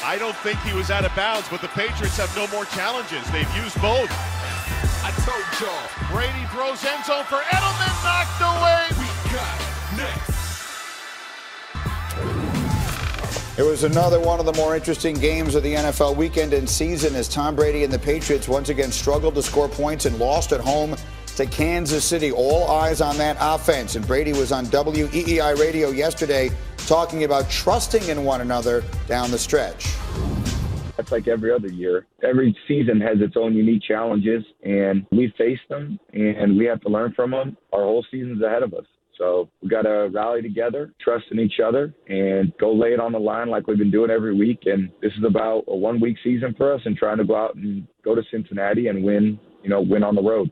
I don't think he was out of bounds, but the Patriots have no more challenges. They've used both. I told y'all. Brady throws end zone for Edelman, knocked away. We got next. It was another one of the more interesting games of the NFL weekend and season as Tom Brady and the Patriots once again struggled to score points and lost at home to Kansas City. All eyes on that offense. And Brady was on WEEI radio yesterday talking about trusting in one another down the stretch. That's like every other year. Every season has its own unique challenges, and we face them, and we have to learn from them. Our whole season's ahead of us. So we got to rally together, trust in each other, and go lay it on the line like we've been doing every week. And this is about a one-week season for us and trying to go out and go to Cincinnati and win on the road.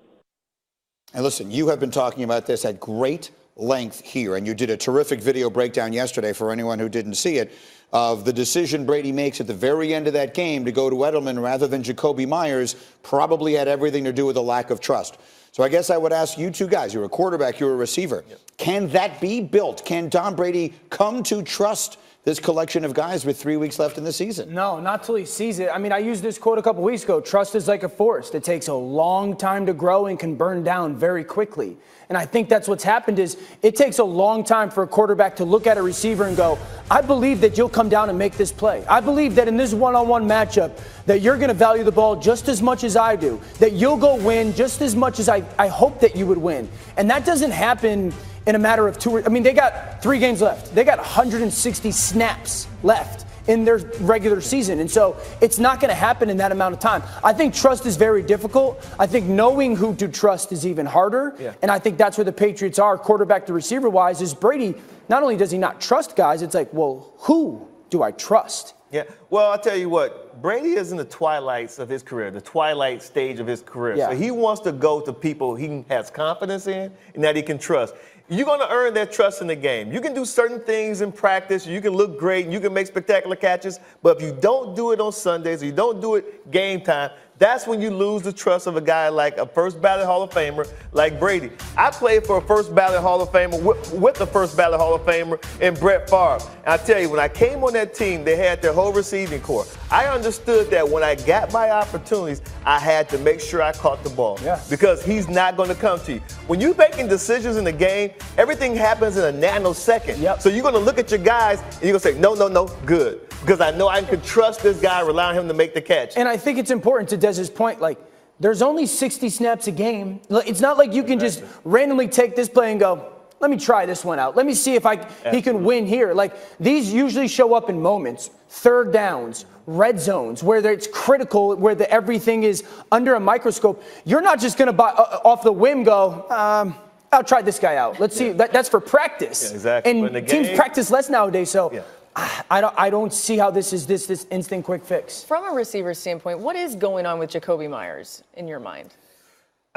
And listen, you have been talking about this at great length here, and you did a terrific video breakdown yesterday for anyone who didn't see it of the decision Brady makes at the very end of that game to go to Edelman rather than Jacoby Myers probably had everything to do with a lack of trust. So I guess I would ask you two guys, you're a quarterback, you're a receiver. Yep. Can that be built? Can Tom Brady come to trust this collection of guys with 3 weeks left in the season? No, not till he sees it. I mean, I used this quote a couple weeks ago. Trust is like a forest. It takes a long time to grow and can burn down very quickly. And I think that's what's happened is it takes a long time for a quarterback to look at a receiver and go, I believe that you'll come down and make this play. I believe that in this one-on-one matchup that you're going to value the ball just as much as I do, that you'll go win just as much as I hope that you would win. And that doesn't happen in a matter of they got 3 games left. They got 160 snaps left in their regular season. And so it's not going to happen in that amount of time. I think trust is very difficult. I think knowing who to trust is even harder. Yeah. And I think that's where the Patriots are, quarterback to receiver wise, is Brady. Not only does he not trust guys, it's like, well, who do I trust? Yeah, well, I'll tell you what, Brady is in the twilights of his career, the twilight stage of his career. Yeah. So he wants to go to people he has confidence in and that he can trust. You're going to earn their trust in the game. You can do certain things in practice. You can look great and you can make spectacular catches. But if you don't do it on Sundays or you don't do it game time, that's when you lose the trust of a guy like a first ballot Hall of Famer like Brady. I played for a first ballot Hall of Famer with the first ballot Hall of Famer in Brett Favre. And I tell you, when I came on that team, they had their whole receiving corps. I understood that when I got my opportunities, I had to make sure I caught the ball. Yeah. Because he's not going to come to you. When you're making decisions in the game, everything happens in a nanosecond. Yep. So you're going to look at your guys and you're going to say, no, good. Because I know I can trust this guy, rely on him to make the catch. And I think it's important to Dez's point, like, there's only 60 snaps a game. It's not like you can just randomly take this play and go, let me try this one out. Let me see if he can win here. Like, these usually show up in moments, third downs, red zones, where it's critical, where everything is under a microscope. You're not just going to off the whim go, I'll try this guy out. Let's see. That's for practice. Yeah, exactly. And teams practice less nowadays, so I don't see how this is this instant quick fix. From a receiver standpoint, what is going on with Jacoby Myers in your mind?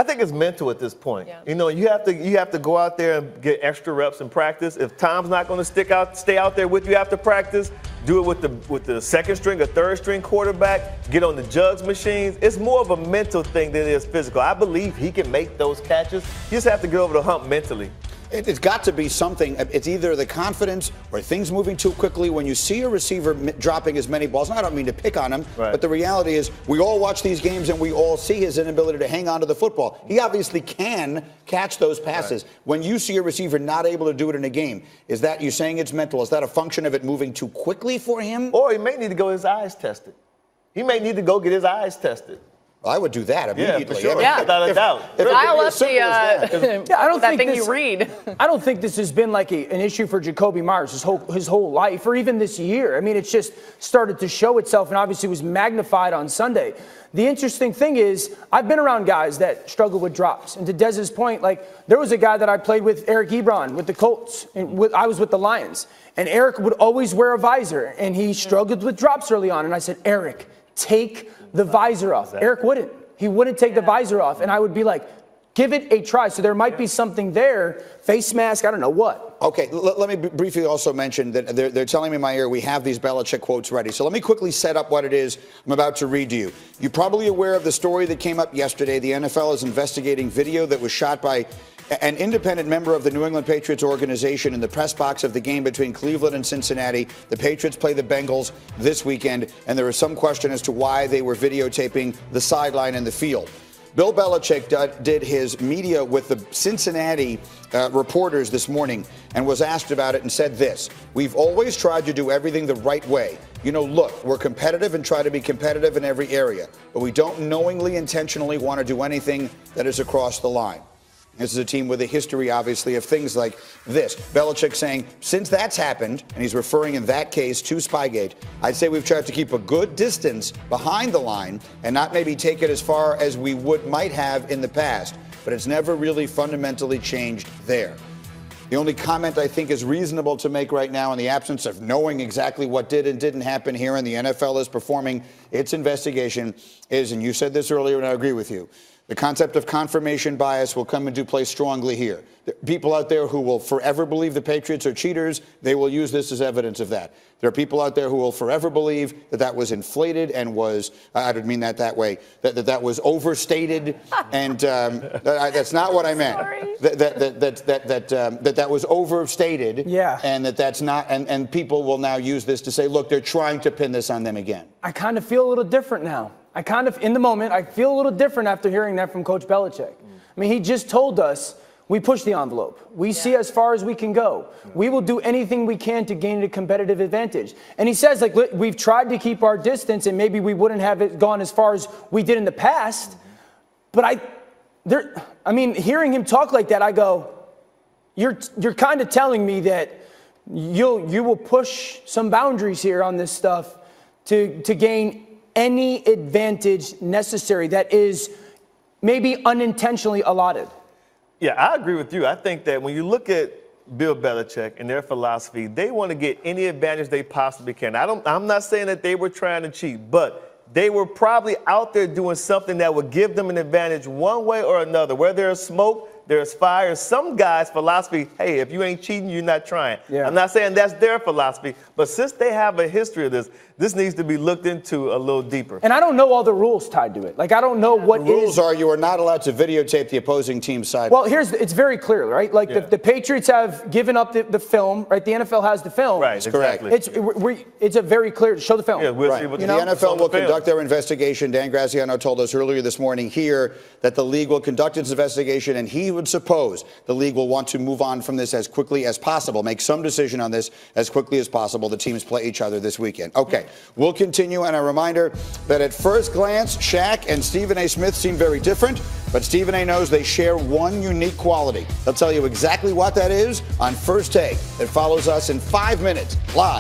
I think it's mental at this point. Yeah. You have to go out there and get extra reps in practice. If Tom's not going to stay out there with you after practice, do it with the second string or third string quarterback. Get on the jugs machines. It's more of a mental thing than it is physical. I believe he can make those catches. You just have to get over the hump mentally. It's got to be something. It's either the confidence or things moving too quickly. When you see a receiver dropping as many balls, and I don't mean to pick on him, but the reality is we all watch these games and we all see his inability to hang on to the football. He obviously can catch those passes. When you see a receiver not able to do it in a game, is that you saying it's mental? Is that a function of it moving too quickly for him? Or he may need to go his eyes tested. He may need to go get his eyes tested. I would do that immediately. Yeah, for sure. Yeah. Without a doubt. Dial up you read. I don't think this has been like an issue for Jacoby Myers his whole life or even this year. I mean, it's just started to show itself and obviously was magnified on Sunday. The interesting thing is I've been around guys that struggle with drops. And to Dez's point, like there was a guy that I played with, Eric Ebron, with the Colts. And I was with the Lions. And Eric would always wear a visor. And he struggled with drops early on. And I said, Eric, take the visor off. Eric wouldn't. He wouldn't take the visor off. And I would be like, give it a try. So there might be something there. Face mask, I don't know what. Okay, let me briefly also mention that they're telling me in my ear we have these Belichick quotes ready. So let me quickly set up what it is I'm about to read to you. You're probably aware of the story that came up yesterday. The NFL is investigating video that was shot by An independent member of the New England Patriots organization in the press box of the game between Cleveland and Cincinnati. The Patriots play the Bengals this weekend, and there is some question as to why they were videotaping the sideline and the field. Bill Belichick did his media with the Cincinnati reporters this morning and was asked about it and said this: "We've always tried to do everything the right way. You know, look, we're competitive and try to be competitive in every area, but we don't knowingly, intentionally want to do anything that is across the line." This is a team with a history, obviously, of things like this. Belichick saying, since that's happened, and he's referring in that case to Spygate, I'd say we've tried to keep a good distance behind the line and not maybe take it as far as we might have in the past, but it's never really fundamentally changed there. The only comment I think is reasonable to make right now, in the absence of knowing exactly what did and didn't happen here, and the NFL is performing its investigation, is, and you said this earlier and I agree with you, the concept of confirmation bias will come into play strongly here. People out there who will forever believe the Patriots are cheaters, they will use this as evidence of that. There are people out there who will forever believe that that was inflated and was, I didn't mean that way, that was overstated, and that's not what I meant. That was overstated, yeah. And that's not, and people will now use this to say, look, they're trying to pin this on them again. I kind of feel a little different now. In the moment, I feel a little different after hearing that from Coach Belichick. I mean, he just told us, we push the envelope. We see as far as we can go. We will do anything we can to gain a competitive advantage. And he says, like, we've tried to keep our distance, and maybe we wouldn't have it gone as far as we did in the past. But I mean, hearing him talk like that, I go, you're kind of telling me that you will push some boundaries here on this stuff to gain any advantage necessary that is maybe unintentionally allotted. Yeah, I agree with you. I think that when you look at Bill Belichick and their philosophy, they want to get any advantage they possibly can. I'm not saying that they were trying to cheat, but they were probably out there doing something that would give them an advantage one way or another. Where there's smoke, there's fire. Some guys' philosophy, hey, if you ain't cheating, you're not trying. Yeah. I'm not saying that's their philosophy, but since they have a history of this needs to be looked into a little deeper. And I don't know all the rules tied to it. Like, I don't know what the rules are. You are not allowed to videotape the opposing team's side. Well, it's very clear, right? Like, the Patriots have given up the film, right? The NFL has the film. Right, exactly. It's a very clear, show the film. Yeah, we'll see what the NFL will conduct their investigation. Dan Graziano told us earlier this morning here that the league will conduct its investigation, and he would suppose the league will want to move on from this as quickly as possible, make some decision on this as quickly as possible. The teams play each other this weekend. Okay, we'll continue. And a reminder that at first glance, Shaq and Stephen A. Smith seem very different, but Stephen A. knows they share one unique quality. They'll tell you exactly what that is on First Take. It follows us in 5 minutes live.